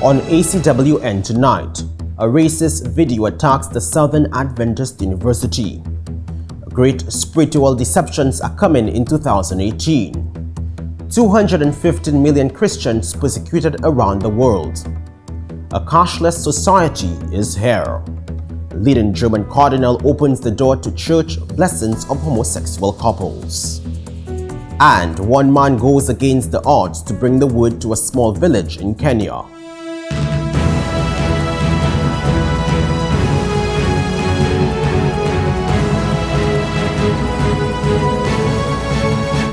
On ACWN tonight, a racist video attacks the Southern Adventist University. Great spiritual deceptions are coming in 2018. 215 million Christians persecuted around the world. A cashless society is here. Leading German cardinal opens the door to church blessings of homosexual couples. And one man goes against the odds to bring the word to a small village in Kenya.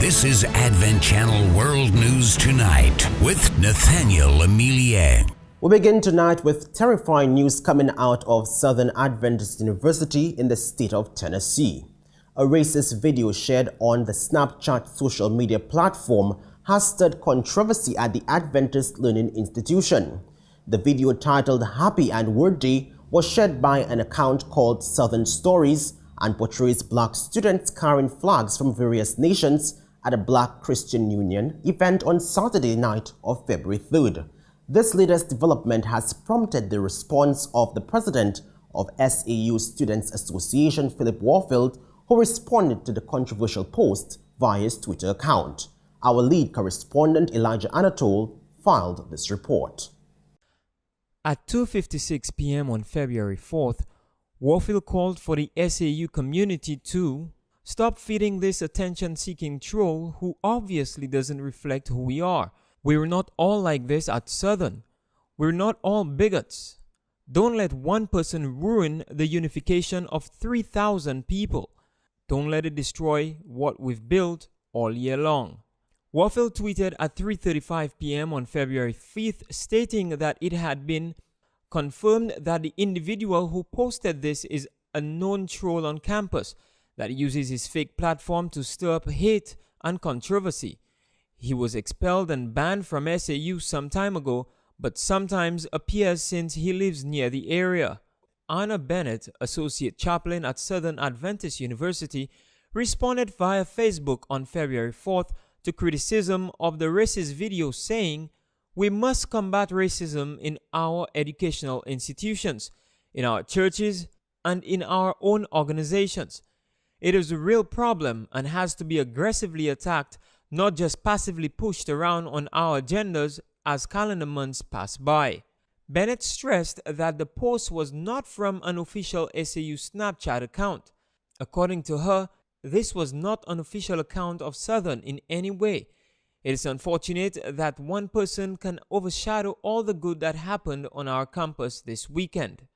This is Advent Channel World News Tonight with Nathaniel Amelia. We begin tonight with terrifying news coming out of Southern Adventist University in the state of Tennessee. A racist video shared on the Snapchat social media platform has stirred controversy at the Adventist Learning Institution. The video, titled Happy and Word Day, was shared by an account called Southern Stories and portrays black students carrying flags from various nations at a Black Christian Union event on Saturday night of February 3rd. This latest development has prompted the response of the president of SAU Students Association, Philip Warfield, who responded to the controversial post via his Twitter account. Our lead correspondent Elijah Anatole filed this report. At 2:56 p.m. on February 4th, Warfield called for the SAU community to stop feeding this attention-seeking troll who obviously doesn't reflect who we are. We're not all like this at Southern. We're not all bigots. Don't let one person ruin the unification of 3,000 people. Don't let it destroy what we've built all year long. Warfield tweeted at 3:35 p.m. on February 5th, stating that it had been confirmed that the individual who posted this is a known troll on campus that uses his fake platform to stir up hate and controversy. He was expelled and banned from SAU some time ago, but sometimes appears since he lives near the area. Anna Bennett, Associate Chaplain at Southern Adventist University, responded via Facebook on February 4th to criticism of the racist video, saying, "We must combat racism in our educational institutions, in our churches, and in our own organizations. It is a real problem and has to be aggressively attacked, not just passively pushed around on our agendas as calendar months pass by." Bennett stressed that the post was not from an official SAU Snapchat account. According to her, this was not an official account of Southern in any way. It is unfortunate that one person can overshadow all the good that happened on our campus this weekend.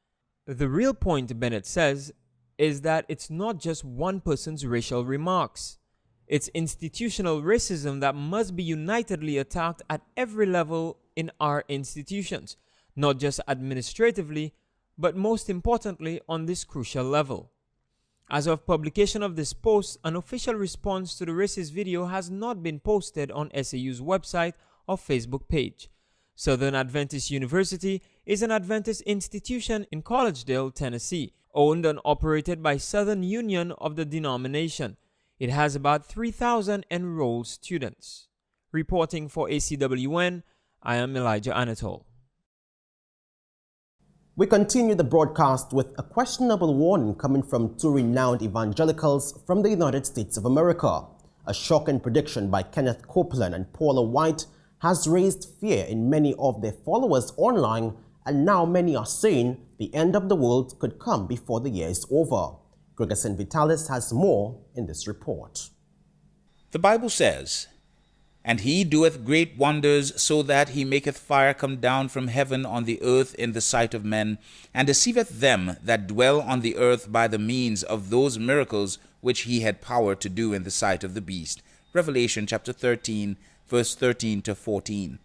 The real point, Bennett says, is that it's not just one person's racial remarks. It's institutional racism that must be unitedly attacked at every level in our institutions, not just administratively, but most importantly on this crucial level. As of publication of this post, an official response to the racist video has not been posted on SAU's website or Facebook page. Southern Adventist University is an Adventist institution in Collegedale, Tennessee, owned and operated by Southern Union of the denomination. It has about 3,000 enrolled students. Reporting for ACWN, I am Elijah Anatole. We continue the broadcast with a questionable warning coming from two renowned evangelicals from the United States of America. A shocking prediction by Kenneth Copeland and Paula White has raised fear in many of their followers online, and now many are saying the end of the world could come before the year is over. Gregerson Vitalis has more in this report. The Bible says, "And he doeth great wonders, so that he maketh fire come down from heaven on the earth in the sight of men, and deceiveth them that dwell on the earth by the means of those miracles which he had power to do in the sight of the beast." Revelation chapter 13, verse 13 to 14.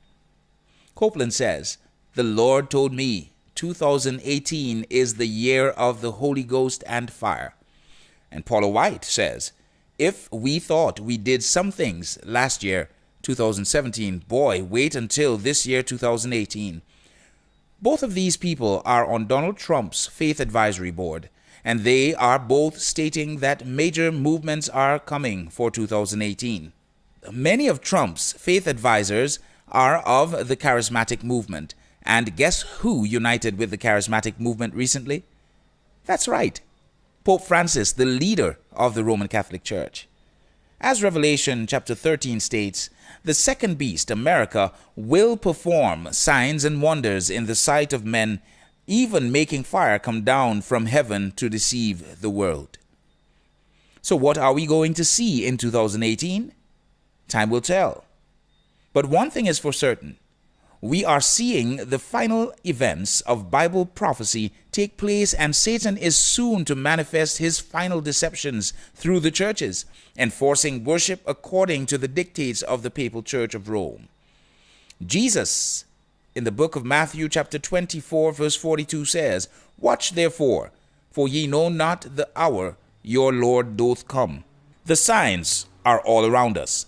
Copeland says, "The Lord told me 2018 is the year of the Holy Ghost and fire." And Paula White says, "If we thought we did some things last year, 2017, boy, wait until this year, 2018. Both of these people are on Donald Trump's Faith Advisory Board, and they are both stating that major movements are coming for 2018. Many of Trump's faith advisors are of the charismatic movement, And guess who united with the charismatic movement recently? That's right, Pope Francis, the leader of the Roman Catholic Church. As Revelation chapter 13 states, the second beast, America, will perform signs and wonders in the sight of men, even making fire come down from heaven to deceive the world. So what are we going to see in 2018? Time will tell. But one thing is for certain. We are seeing the final events of Bible prophecy take place, and Satan is soon to manifest his final deceptions through the churches, enforcing worship according to the dictates of the Papal Church of Rome. Jesus, in the book of Matthew chapter 24 verse 42 says, "Watch therefore, for ye know not the hour your Lord doth come." The signs are all around us,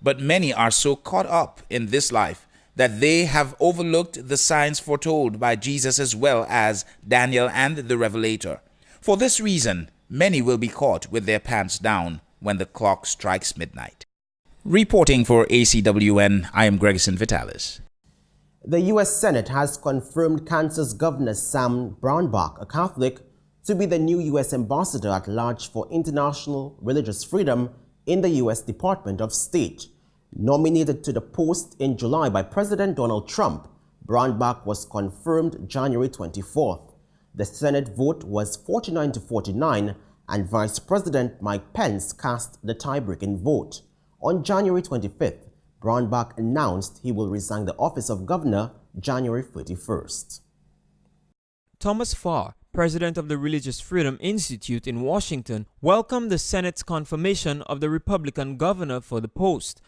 but many are so caught up in this life that they have overlooked the signs foretold by Jesus as well as Daniel and the Revelator. For this reason, many will be caught with their pants down when the clock strikes midnight. Reporting for ACWN, I am Gregerson Vitalis. The U.S. Senate has confirmed Kansas Governor Sam Brownback, a Catholic, to be the new U.S. Ambassador at Large for International Religious Freedom in the U.S. Department of State. Nominated to the post in July by President Donald Trump, Brownback was confirmed January 24th. The Senate vote was 49 to 49, and Vice President Mike Pence cast the tie-breaking vote. On January 25th, Brownback announced he will resign the office of governor January 31st. Thomas Farr, president of the Religious Freedom Institute in Washington, welcomed the Senate's confirmation of the Republican governor for the post.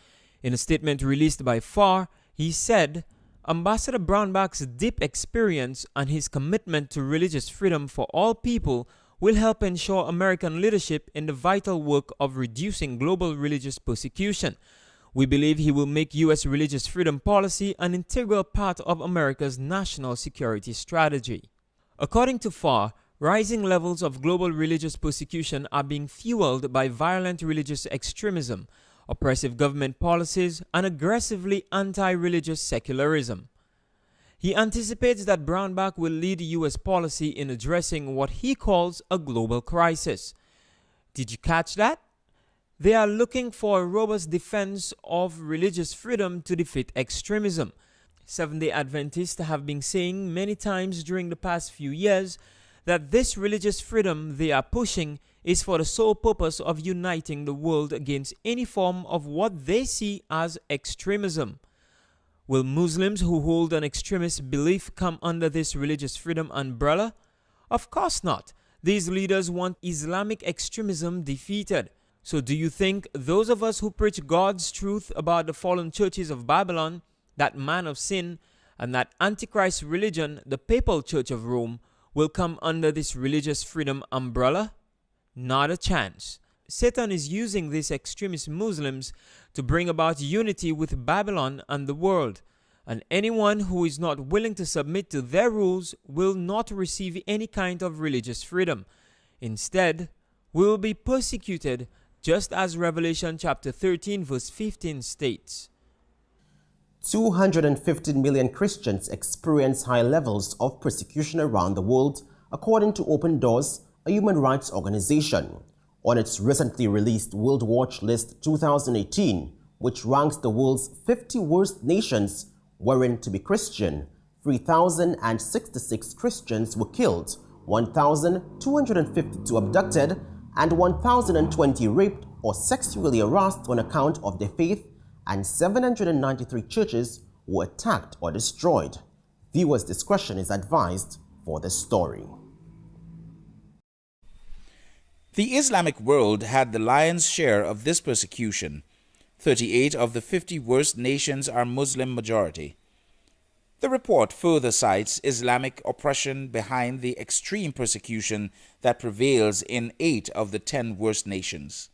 In a statement released by Farr, he said, "Ambassador Brownback's deep experience and his commitment to religious freedom for all people will help ensure American leadership in the vital work of reducing global religious persecution. We believe he will make U.S. religious freedom policy an integral part of America's national security strategy." According to Farr, rising levels of global religious persecution are being fueled by violent religious extremism, oppressive government policies, and aggressively anti-religious secularism. He anticipates that Brownback will lead U.S. policy in addressing what he calls a global crisis. Did you catch that? They are looking for a robust defense of religious freedom to defeat extremism. Seventh-day Adventists have been saying many times during the past few years that this religious freedom they are pushing is for the sole purpose of uniting the world against any form of what they see as extremism. Will Muslims who hold an extremist belief come under this religious freedom umbrella? Of course not. These leaders want Islamic extremism defeated. So do you think those of us who preach God's truth about the fallen churches of Babylon, that man of sin, and that Antichrist religion, the Papal Church of Rome, will come under this religious freedom umbrella? Not a chance. Satan is using these extremist Muslims to bring about unity with Babylon and the world, and anyone who is not willing to submit to their rules will not receive any kind of religious freedom. Instead, will be persecuted, just as Revelation chapter 13 verse 15 states. 215 million Christians experience high levels of persecution around the world, according to Open Doors, a human rights organization. On its recently released World Watch List 2018, which ranks the world's 50 worst nations wherein to be Christian, 3,066 Christians were killed, 1,252 abducted, and 1,020 raped or sexually harassed on account of their faith, and 793 churches were attacked or destroyed. Viewers' discretion is advised for the story. The Islamic world had the lion's share of this persecution. 38 of the 50 worst nations are Muslim majority. The report further cites Islamic oppression behind the extreme persecution that prevails in 8 of the 10 worst nations.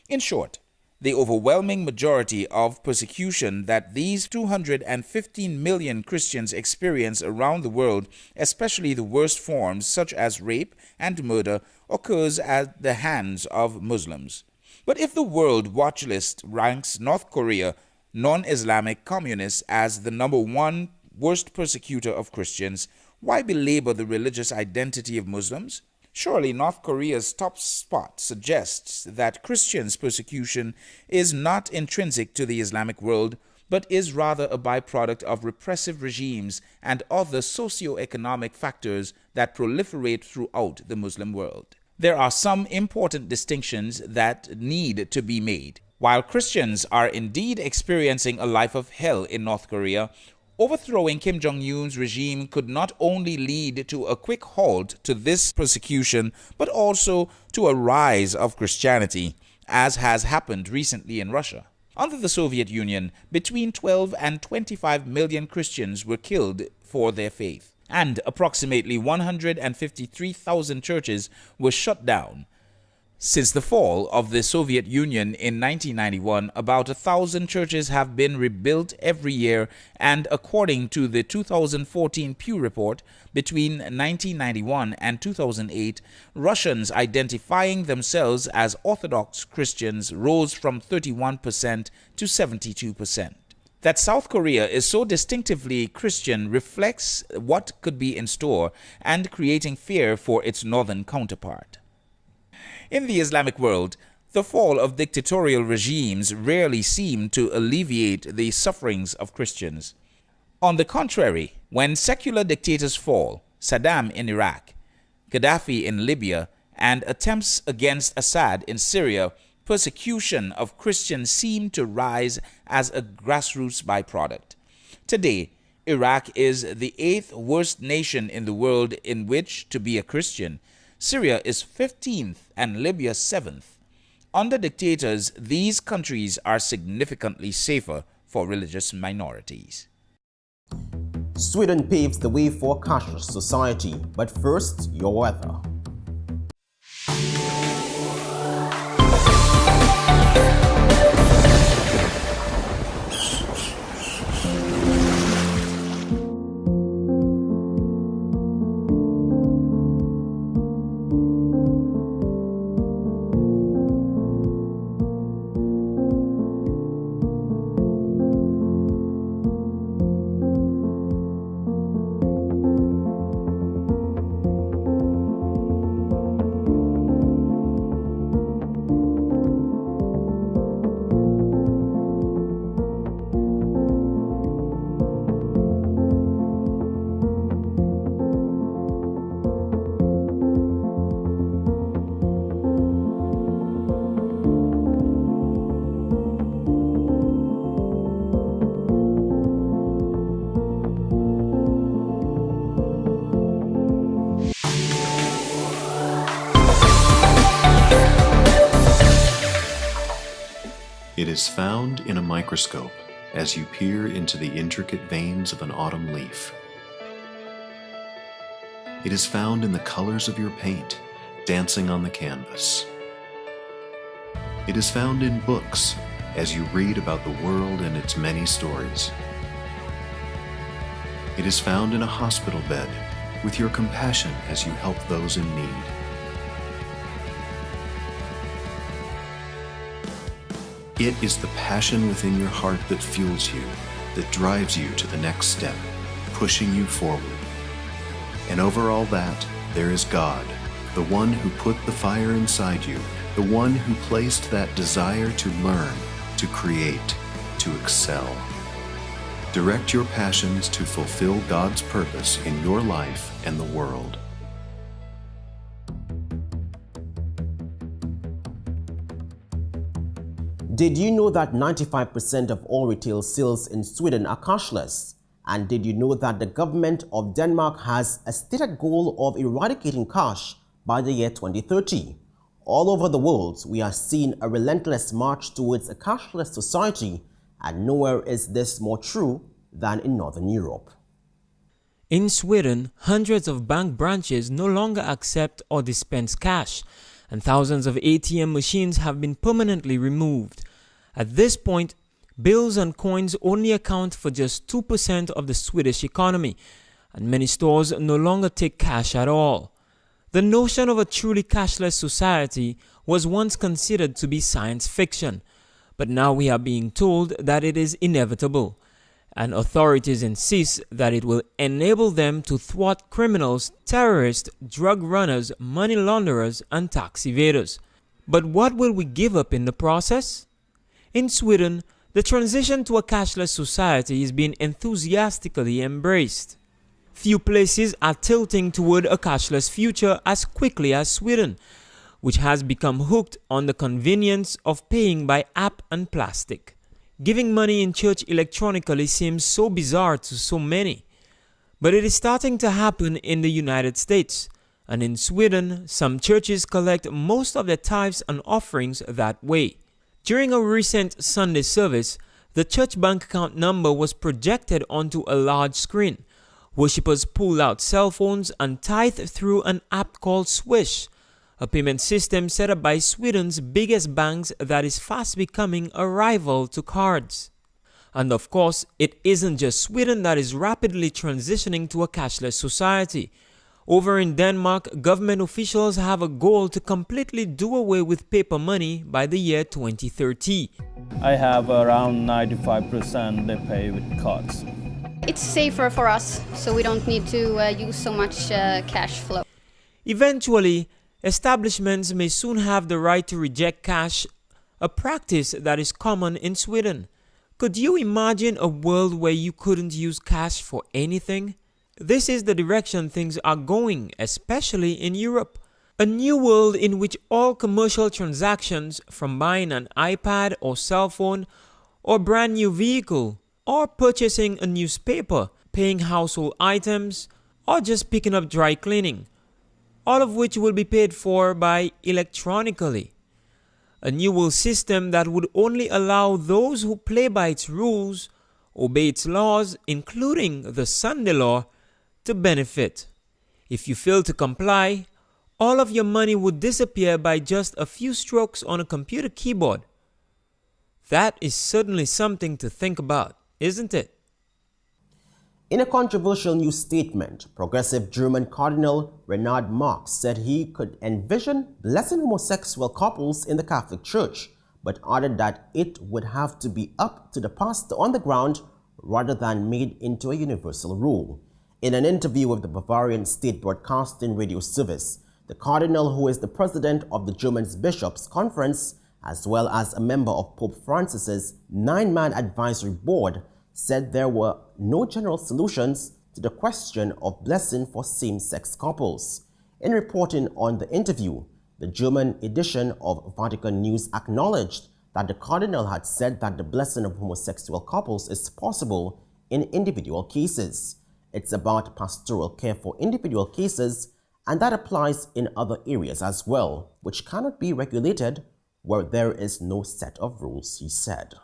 In short, the overwhelming majority of persecution that these 215 million Christians experience around the world, especially the worst forms such as rape and murder, occurs at the hands of Muslims. But if the World Watch List ranks North Korea, non-Islamic communists, as the number one worst persecutor of Christians, why belabor the religious identity of Muslims? Surely North Korea's top spot suggests that Christians' persecution is not intrinsic to the Islamic world, but is rather a byproduct of repressive regimes and other socio-economic factors that proliferate throughout the Muslim world. There are some important distinctions that need to be made. While Christians are indeed experiencing a life of hell in North Korea, overthrowing Kim Jong-un's regime could not only lead to a quick halt to this persecution, but also to a rise of Christianity, as has happened recently in Russia. Under the Soviet Union, between 12 and 25 million Christians were killed for their faith, and approximately 153,000 churches were shut down. Since the fall of the Soviet Union in 1991, about 1,000 churches have been rebuilt every year, and according to the 2014 Pew Report, between 1991 and 2008, Russians identifying themselves as Orthodox Christians rose from 31% to 72%. That South Korea is so distinctively Christian reflects what could be in store and creating fear for its northern counterpart. In the Islamic world, the fall of dictatorial regimes rarely seem to alleviate the sufferings of Christians. On the contrary, when secular dictators fall, Saddam in Iraq, Gaddafi in Libya, and attempts against Assad in Syria, persecution of Christians seem to rise as a grassroots byproduct. Today, Iraq is the 8th worst nation in the world in which to be a Christian. Syria is 15th and Libya 7th. Under dictators, these countries are significantly safer for religious minorities. Sweden paves the way for cashless society, but first, your weather. It is found in a microscope as you peer into the intricate veins of an autumn leaf. It is found in the colors of your paint dancing on the canvas. It is found in books as you read about the world and its many stories. It is found in a hospital bed with your compassion as you help those in need. It is the passion within your heart that fuels you, that drives you to the next step, pushing you forward. And over all that, there is God, the one who put the fire inside you, the one who placed that desire to learn, to create, to excel. Direct your passions to fulfill God's purpose in your life and the world. Did you know that 95% of all retail sales in Sweden are cashless? And did you know that the government of Denmark has a stated goal of eradicating cash by the year 2030? All over the world, we are seeing a relentless march towards a cashless society, and nowhere is this more true than in Northern Europe. In Sweden, hundreds of bank branches no longer accept or dispense cash, and thousands of ATM machines have been permanently removed. At this point, bills and coins only account for just 2% of the Swedish economy, and many stores no longer take cash at all. The notion of a truly cashless society was once considered to be science fiction, but now we are being told that it is inevitable. and authorities insist that it will enable them to thwart criminals, terrorists, drug runners, money launderers, and tax evaders. But what will we give up in the process? In Sweden, the transition to a cashless society is being enthusiastically embraced. Few places are tilting toward a cashless future as quickly as Sweden, which has become hooked on the convenience of paying by app and plastic. Giving money in church electronically seems so bizarre to so many, but it is starting to happen in the United States, and in Sweden, some churches collect most of their tithes and offerings that way. During a recent Sunday service, the church bank account number was projected onto a large screen. Worshippers pulled out cell phones and tithed through an app called Swish, a payment system set up by Sweden's biggest banks that is fast becoming a rival to cards. And of course, it isn't just Sweden that is rapidly transitioning to a cashless society. Over in Denmark, government officials have a goal to completely do away with paper money by the year 2030. I have around 95% they pay with cards. It's safer for us, so we don't need to use so much cash flow. Eventually, establishments may soon have the right to reject cash, a practice that is common in Sweden. Could you imagine a world where you couldn't use cash for anything? This is the direction things are going, especially in Europe. A new world in which all commercial transactions, from buying an iPad or cell phone or brand new vehicle, or purchasing a newspaper, paying household items, or just picking up dry cleaning, all of which will be paid for by electronically. A new world system that would only allow those who play by its rules, obey its laws, including the Sunday law, to benefit. If you fail to comply, all of your money would disappear by just a few strokes on a computer keyboard. That is certainly something to think about, isn't it? In a controversial new statement, progressive German Cardinal Reinhard Marx said he could envision blessing homosexual couples in the Catholic Church, but added that it would have to be up to the pastor on the ground rather than made into a universal rule. In an interview with the Bavarian State Broadcasting Radio Service, the Cardinal, who is the president of the German Bishops' Conference, as well as a member of Pope Francis's 9-man advisory board, said there were no general solutions to the question of blessing for same-sex couples. In reporting on the interview, the German edition of Vatican News acknowledged that the Cardinal had said that the blessing of homosexual couples is possible in individual cases. It's about pastoral care for individual cases, and that applies in other areas as well, which cannot be regulated where there is no set of rules, he said.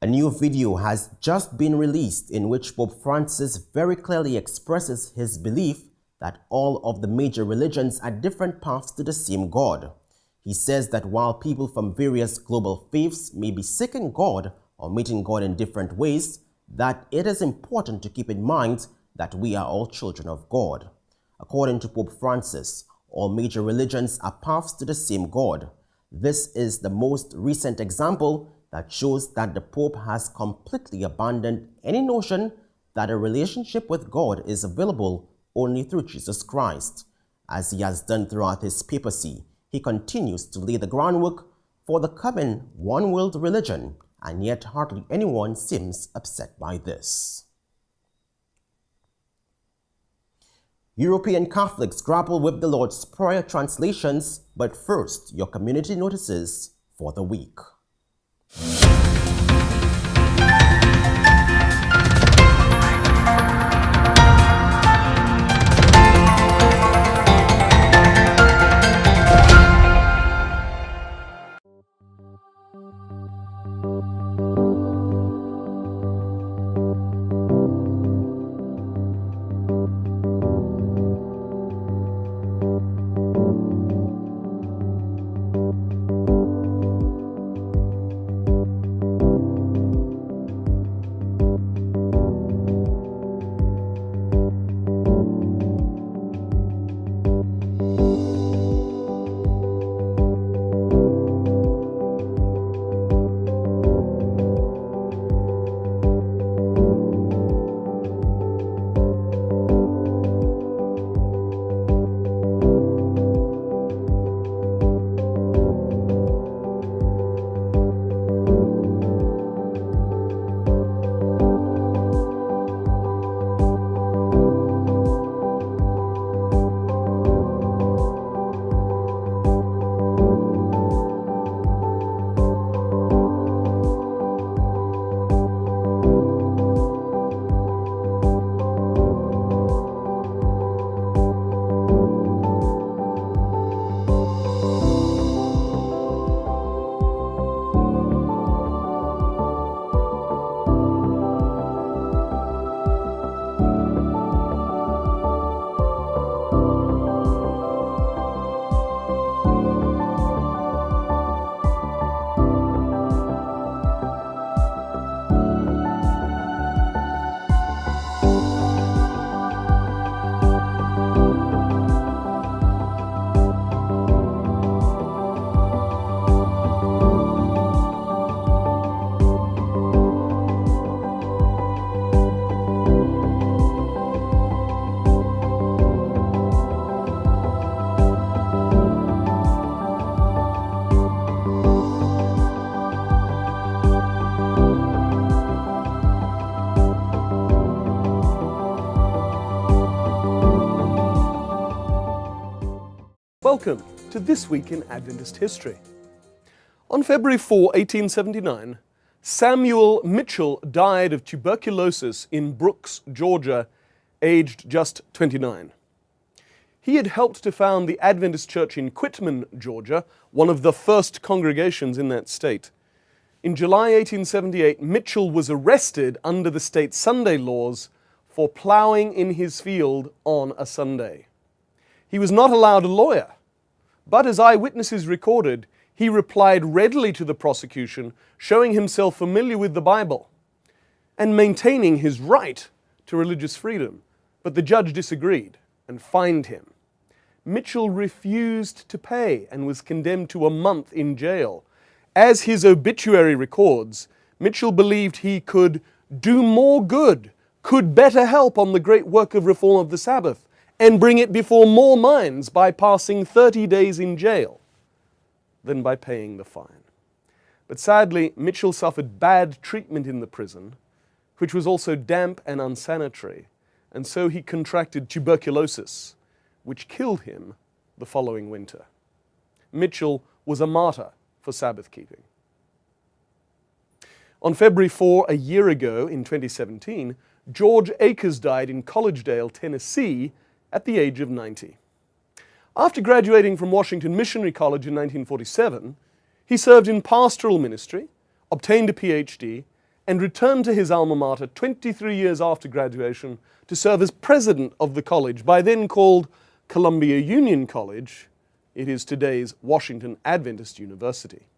A new video has just been released in which Pope Francis very clearly expresses his belief that all of the major religions are different paths to the same God. He says that while people from various global faiths may be seeking God or meeting God in different ways, that it is important to keep in mind that we are all children of God. According to Pope Francis, all major religions are paths to the same God. This is the most recent example that shows that the Pope has completely abandoned any notion that a relationship with God is available only through Jesus Christ. As he has done throughout his papacy, he continues to lay the groundwork for the coming one-world religion, and yet hardly anyone seems upset by this. European Catholics grapple with the Lord's Prayer translations, but first, your community notices for the week. Welcome to This Week in Adventist History. On February 4, 1879, Samuel Mitchell died of tuberculosis in Brooks, Georgia, aged just 29. He had helped to found the Adventist Church in Quitman, Georgia, one of the first congregations in that state. In July 1878, Mitchell was arrested under the state Sunday laws for plowing in his field on a Sunday. He was not allowed a lawyer, but as eyewitnesses recorded, he replied readily to the prosecution, showing himself familiar with the Bible and maintaining his right to religious freedom. But the judge disagreed and fined him. Mitchell refused to pay and was condemned to a month in jail. As his obituary records, Mitchell believed he could do more good, could better help on the great work of reform of the Sabbath, and bring it before more minds by passing 30 days in jail than by paying the fine. But sadly, Mitchell suffered bad treatment in the prison, which was also damp and unsanitary, and so he contracted tuberculosis, which killed him the following winter. Mitchell was a martyr for Sabbath keeping. On February 4, a year ago in 2017, George Akers died in Collegedale, Tennessee, at the age of 90. After graduating from Washington Missionary College in 1947, he served in pastoral ministry, obtained a PhD, and returned to his alma mater 23 years after graduation to serve as president of the college, by then called Columbia Union College. It is today's Washington Adventist University.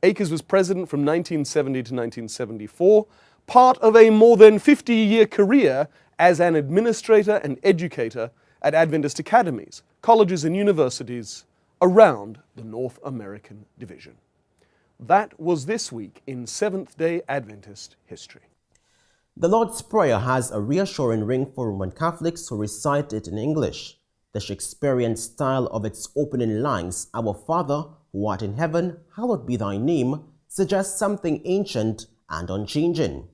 Akers was president from 1970 to 1974, part of a more than 50-year career as an administrator and educator at Adventist academies, colleges and universities around the North American division. That was this week in Seventh-day Adventist history. The Lord's Prayer has a reassuring ring for Roman Catholics who recite it in English. The Shakespearean style of its opening lines, "Our Father, who art in heaven, hallowed be thy name," suggests something ancient and unchanging.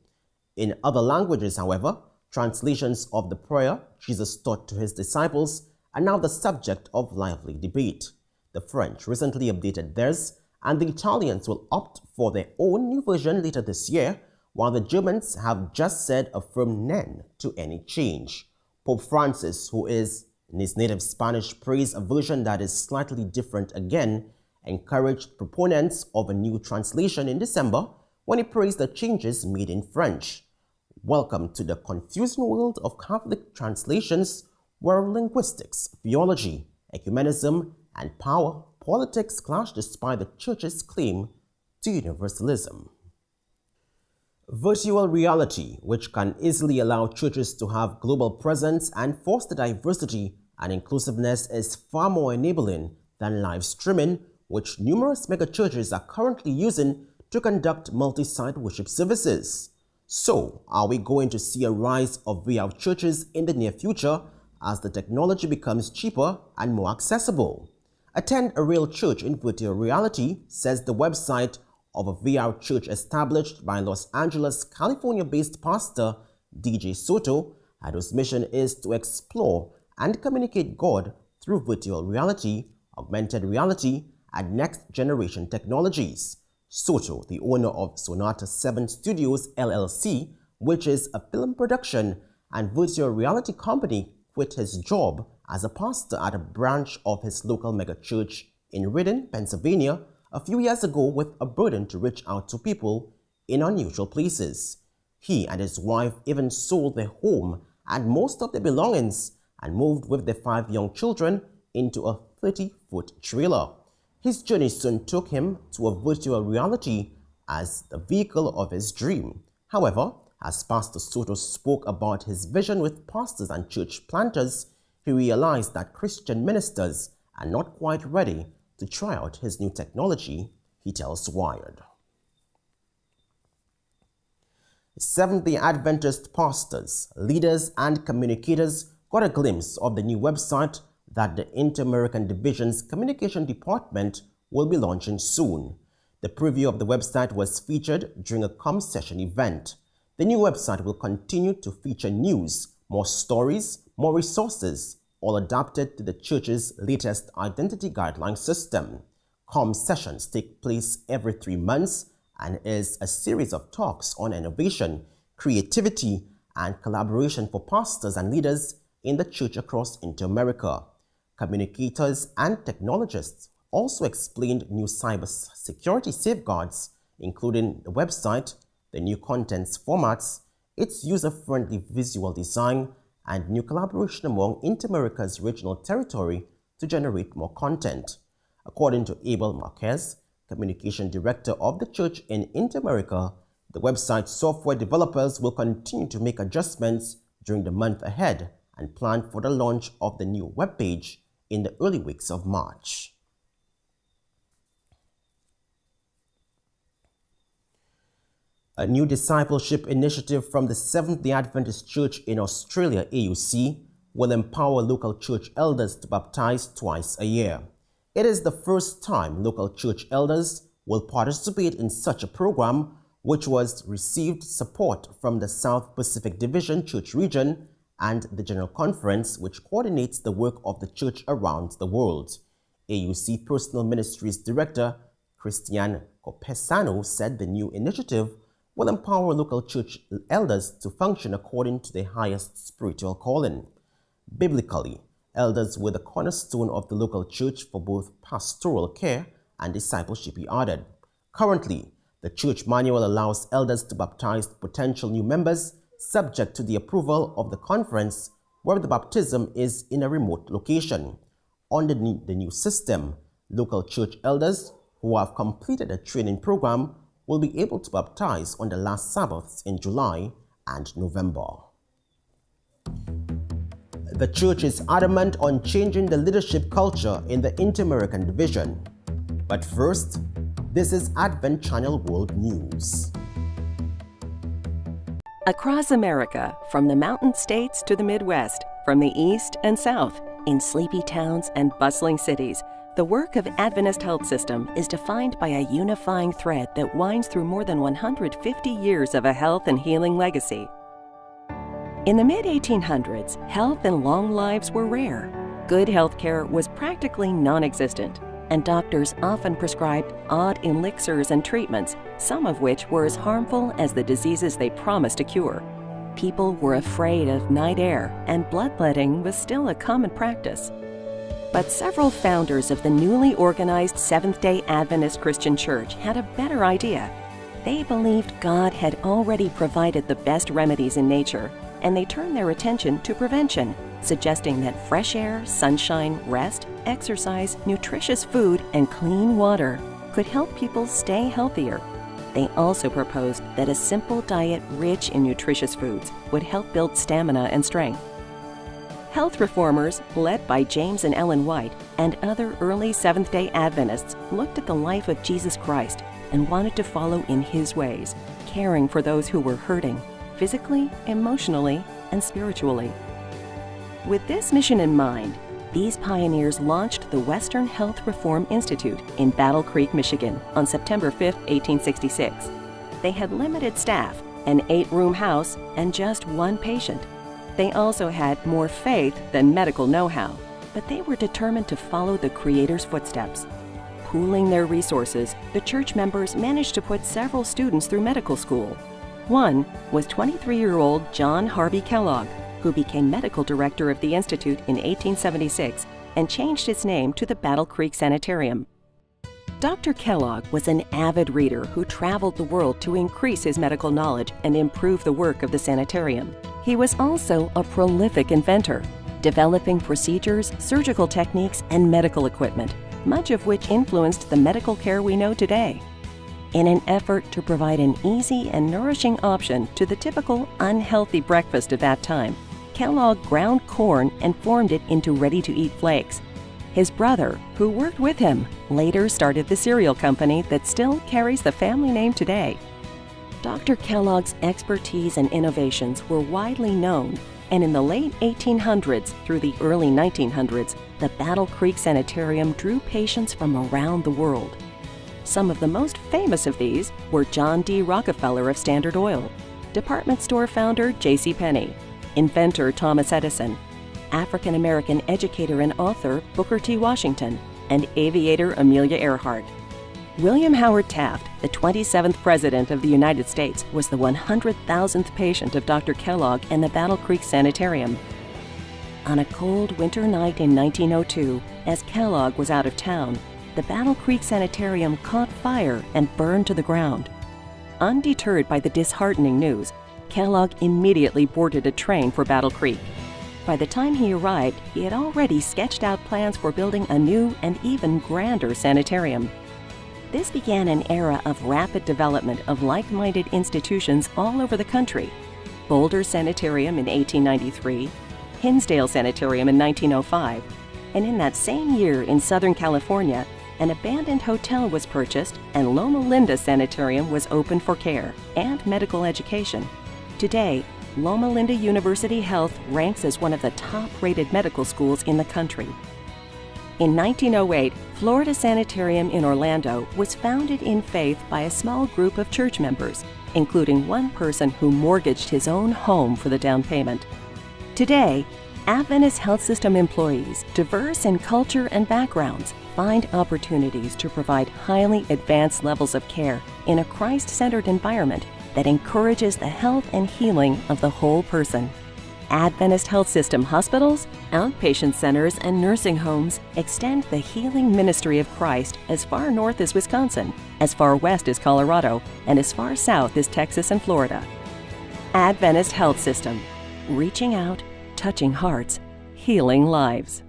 In other languages, however, translations of the prayer Jesus taught to his disciples are now the subject of lively debate. The French recently updated theirs, and the Italians will opt for their own new version later this year, while the Germans have just said a firm nen to any change. Pope Francis, who is in his native Spanish, praised a version that is slightly different again, encouraged proponents of a new translation in December when he praised the changes made in French. Welcome to the confusing world of Catholic translations, where linguistics, theology, ecumenism, and power politics clash despite the Church's claim to universalism. Virtual reality, which can easily allow churches to have global presence and foster diversity and inclusiveness, is far more enabling than live streaming, which numerous megachurches are currently using to conduct multi-site worship services. So, are we going to see a rise of VR churches in the near future as the technology becomes cheaper and more accessible? Attend a real church in virtual reality, says the website of a VR church established by Los Angeles, California-based pastor DJ Soto, and whose mission is to explore and communicate God through virtual reality, augmented reality, and next-generation technologies. Soto, the owner of Sonata 7 Studios LLC, which is a film production and virtual reality company, quit his job as a pastor at a branch of his local megachurch in Reading, Pennsylvania, a few years ago with a burden to reach out to people in unusual places. He and his wife even sold their home and most of their belongings and moved with their 5 young children into a 30-foot trailer. His journey soon took him to a virtual reality as the vehicle of his dream. However, as Pastor Soto spoke about his vision with pastors and church planters, he realized that Christian ministers are not quite ready to try out his new technology, he tells Wired. Seventh-day Adventist pastors, leaders, and communicators got a glimpse of the new website that the Inter-American Division's Communication Department will be launching soon. The preview of the website was featured during a ComSession event. The new website will continue to feature news, more stories, more resources, all adapted to the church's latest identity guideline system. COM sessions take place every 3 months and is a series of talks on innovation, creativity, and collaboration for pastors and leaders in the church across Inter-America. Communicators and technologists also explained new cybersecurity safeguards, including the website, the new contents formats, its user-friendly visual design, and new collaboration among Inter-America's regional territory to generate more content. According to Abel Marquez, Communication Director of the Church in Inter-America, the website software developers will continue to make adjustments during the month ahead and plan for the launch of the new webpage in the early weeks of March. A new discipleship initiative from the Seventh-day Adventist Church in Australia, AUC, will empower local church elders to baptize twice a year. It is the first time local church elders will participate in such a program, which was received support from the South Pacific Division Church Region and the General Conference, which coordinates the work of the church around the world. AUC Personal Ministries Director Christian Copesano said the new initiative will empower local church elders to function according to their highest spiritual calling. Biblically, elders were the cornerstone of the local church for both pastoral care and discipleship, he added. Currently, the church manual allows elders to baptize potential new members subject to the approval of the conference, where the baptism is in a remote location. Under the new system, local church elders who have completed a training program will be able to baptize on the last Sabbaths in July and November. The church is adamant on changing the leadership culture in the Inter-American Division. But first, this is Advent Channel World News. Across America, from the mountain states to the Midwest, from the East and South, in sleepy towns and bustling cities, the work of Adventist Health System is defined by a unifying thread that winds through more than 150 years of a health and healing legacy. In the mid-1800s, health and long lives were rare. Good health care was practically non-existent, and doctors often prescribed odd elixirs and treatments, some of which were as harmful as the diseases they promised to cure. People were afraid of night air, and bloodletting was still a common practice. But several founders of the newly organized Seventh-day Adventist Christian Church had a better idea. They believed God had already provided the best remedies in nature, and they turned their attention to prevention, suggesting that fresh air, sunshine, rest, exercise, nutritious food, and clean water could help people stay healthier. They also proposed that a simple diet rich in nutritious foods would help build stamina and strength. Health reformers, led by James and Ellen White and other early Seventh-day Adventists, looked at the life of Jesus Christ and wanted to follow in his ways, caring for those who were hurting, physically, emotionally, and spiritually. With this mission in mind, these pioneers launched the Western Health Reform Institute in Battle Creek, Michigan on September 5, 1866. They had limited staff, an 8-room house, and just one patient. They also had more faith than medical know-how, but they were determined to follow the Creator's footsteps. Pooling their resources, the church members managed to put several students through medical school. One was 23-year-old John Harvey Kellogg, who became medical director of the Institute in 1876 and changed its name to the Battle Creek Sanitarium. Dr. Kellogg was an avid reader who traveled the world to increase his medical knowledge and improve the work of the sanitarium. He was also a prolific inventor, developing procedures, surgical techniques, and medical equipment, much of which influenced the medical care we know today. In an effort to provide an easy and nourishing option to the typical unhealthy breakfast of that time, Kellogg ground corn and formed it into ready-to-eat flakes. His brother, who worked with him, later started the cereal company that still carries the family name today. Dr. Kellogg's expertise and innovations were widely known, and in the late 1800s through the early 1900s, the Battle Creek Sanitarium drew patients from around the world. Some of the most famous of these were John D. Rockefeller of Standard Oil, department store founder J.C. Penney, inventor Thomas Edison, African American educator and author Booker T. Washington, and aviator Amelia Earhart. William Howard Taft, the 27th President of the United States, was the 100,000th patient of Dr. Kellogg in the Battle Creek Sanitarium. On a cold winter night in 1902, as Kellogg was out of town, the Battle Creek Sanitarium caught fire and burned to the ground. Undeterred by the disheartening news, Kellogg immediately boarded a train for Battle Creek. By the time he arrived, he had already sketched out plans for building a new and even grander sanitarium. This began an era of rapid development of like-minded institutions all over the country. Boulder Sanitarium in 1893, Hinsdale Sanitarium in 1905, and in that same year in Southern California, an abandoned hotel was purchased and Loma Linda Sanitarium was opened for care and medical education. Today, Loma Linda University Health ranks as one of the top-rated medical schools in the country. In 1908, Florida Sanitarium in Orlando was founded in faith by a small group of church members, including one person who mortgaged his own home for the down payment. Today, Adventist Health System employees, diverse in culture and backgrounds, find opportunities to provide highly advanced levels of care in a Christ-centered environment that encourages the health and healing of the whole person. Adventist Health System hospitals, outpatient centers, and nursing homes extend the healing ministry of Christ as far north as Wisconsin, as far west as Colorado, and as far south as Texas and Florida. Adventist Health System, reaching out, touching hearts, healing lives.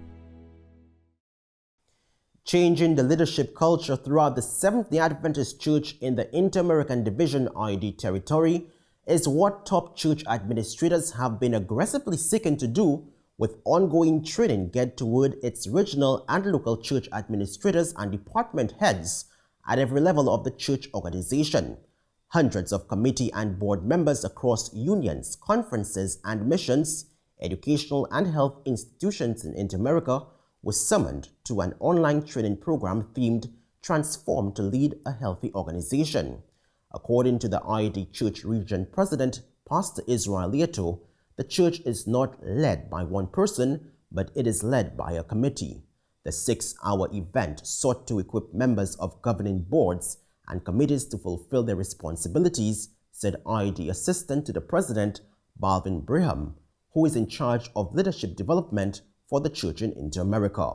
Changing the leadership culture throughout the Seventh-day Adventist Church in the Inter-American Division ID territory is what top church administrators have been aggressively seeking to do, with ongoing training geared toward its regional and local church administrators and department heads at every level of the church organization. Hundreds of committee and board members across unions, conferences, and missions, educational and health institutions in Inter-America were summoned to an online training program themed Transform to Lead a Healthy Organization. According to the ID Church Region President, Pastor Israel Lieto, the church is not led by one person, but it is led by a committee. The 6-hour event sought to equip members of governing boards and committees to fulfill their responsibilities, said ID Assistant to the President, Balvin Brigham, who is in charge of leadership development for the church in Inter-America.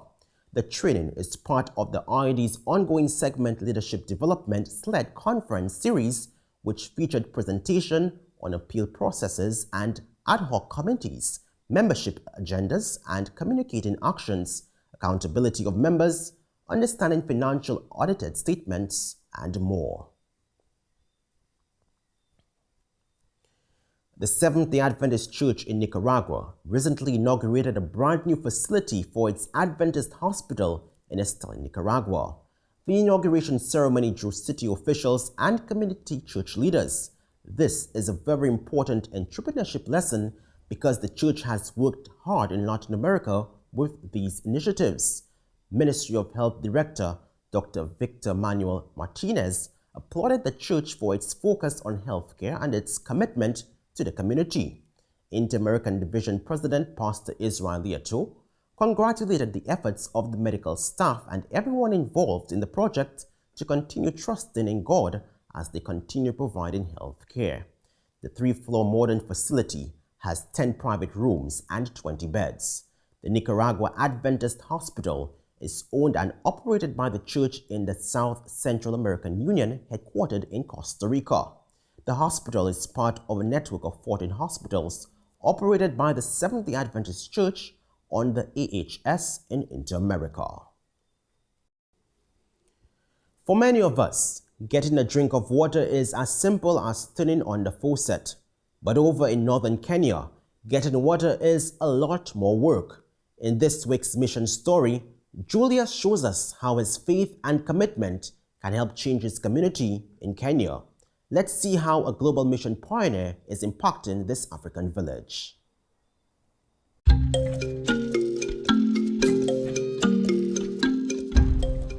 The training is part of the ID's ongoing segment Leadership Development SLED Conference series, which featured presentation on appeal processes and ad hoc committees, membership agendas and communicating actions, accountability of members, understanding financial audited statements, and more. The Seventh-day Adventist Church in Nicaragua recently inaugurated a brand new facility for its Adventist hospital in Esteli, Nicaragua. The inauguration ceremony drew city officials and community church leaders. This is a very important entrepreneurship lesson because the church has worked hard in Latin America with these initiatives. Ministry of Health Director Dr. Victor Manuel Martinez applauded the church for its focus on healthcare and its commitment to the community. Inter-American Division President Pastor Israel Lieto congratulated the efforts of the medical staff and everyone involved in the project to continue trusting in God as they continue providing health care. The 3-floor modern facility has 10 private rooms and 20 beds. The Nicaragua Adventist Hospital is owned and operated by the church in the South Central American Union, headquartered in Costa Rica. The hospital is part of a network of 14 hospitals operated by the Seventh-day Adventist Church on the AHS in Inter-America. For many of us, getting a drink of water is as simple as turning on the faucet. But over in northern Kenya, getting water is a lot more work. In this week's mission story, Julius shows us how his faith and commitment can help change his community in Kenya. Let's see how a global mission pioneer is impacting this African village.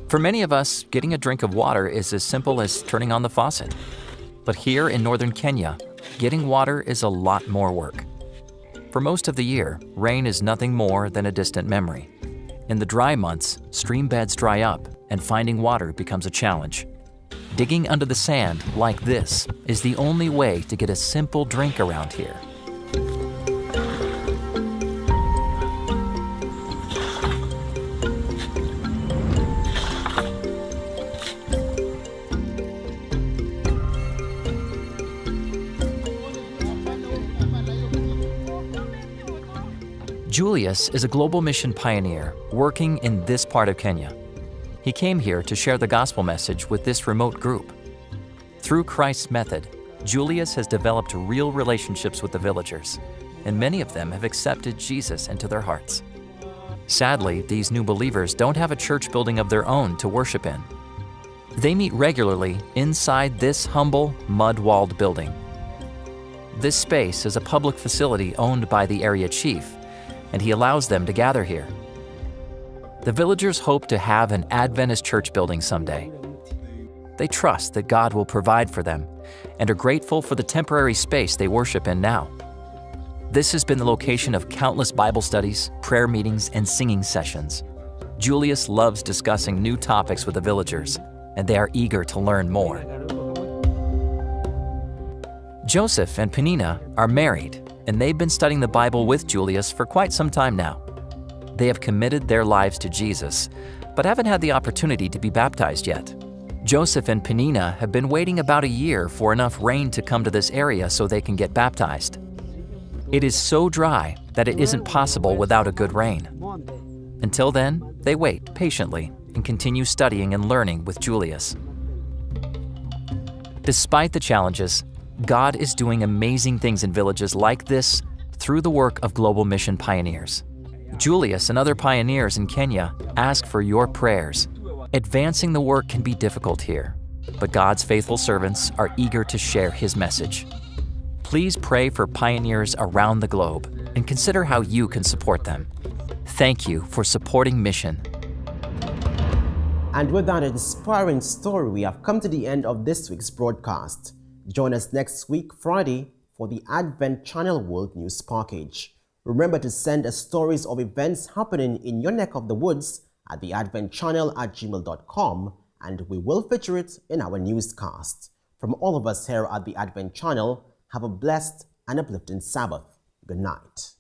For many of us, getting a drink of water is as simple as turning on the faucet. But here in northern Kenya, getting water is a lot more work. For most of the year, rain is nothing more than a distant memory. In the dry months, stream beds dry up and finding water becomes a challenge. Digging under the sand like this is the only way to get a simple drink around here. Julius is a global mission pioneer working in this part of Kenya. He came here to share the gospel message with this remote group. Through Christ's method, Julius has developed real relationships with the villagers, and many of them have accepted Jesus into their hearts. Sadly, these new believers don't have a church building of their own to worship in. They meet regularly inside this humble, mud-walled building. This space is a public facility owned by the area chief, and he allows them to gather here. The villagers hope to have an Adventist church building someday. They trust that God will provide for them and are grateful for the temporary space they worship in now. This has been the location of countless Bible studies, prayer meetings, and singing sessions. Julius loves discussing new topics with the villagers, and they are eager to learn more. Joseph and Penina are married, and they've been studying the Bible with Julius for quite some time now. They have committed their lives to Jesus, but haven't had the opportunity to be baptized yet. Joseph and Penina have been waiting about a year for enough rain to come to this area so they can get baptized. It is so dry that it isn't possible without a good rain. Until then, they wait patiently and continue studying and learning with Julius. Despite the challenges, God is doing amazing things in villages like this through the work of Global Mission Pioneers. Julius and other pioneers in Kenya ask for your prayers. Advancing the work can be difficult here, but God's faithful servants are eager to share His message. Please pray for pioneers around the globe and consider how you can support them. Thank you for supporting Mission. And with that inspiring story, we have come to the end of this week's broadcast. Join us next week, Friday, for the Advent Channel World News Package. Remember to send us stories of events happening in your neck of the woods at theadventchannel@gmail.com, and we will feature it in our newscast. From all of us here at the Advent Channel, have a blessed and uplifting Sabbath. Good night.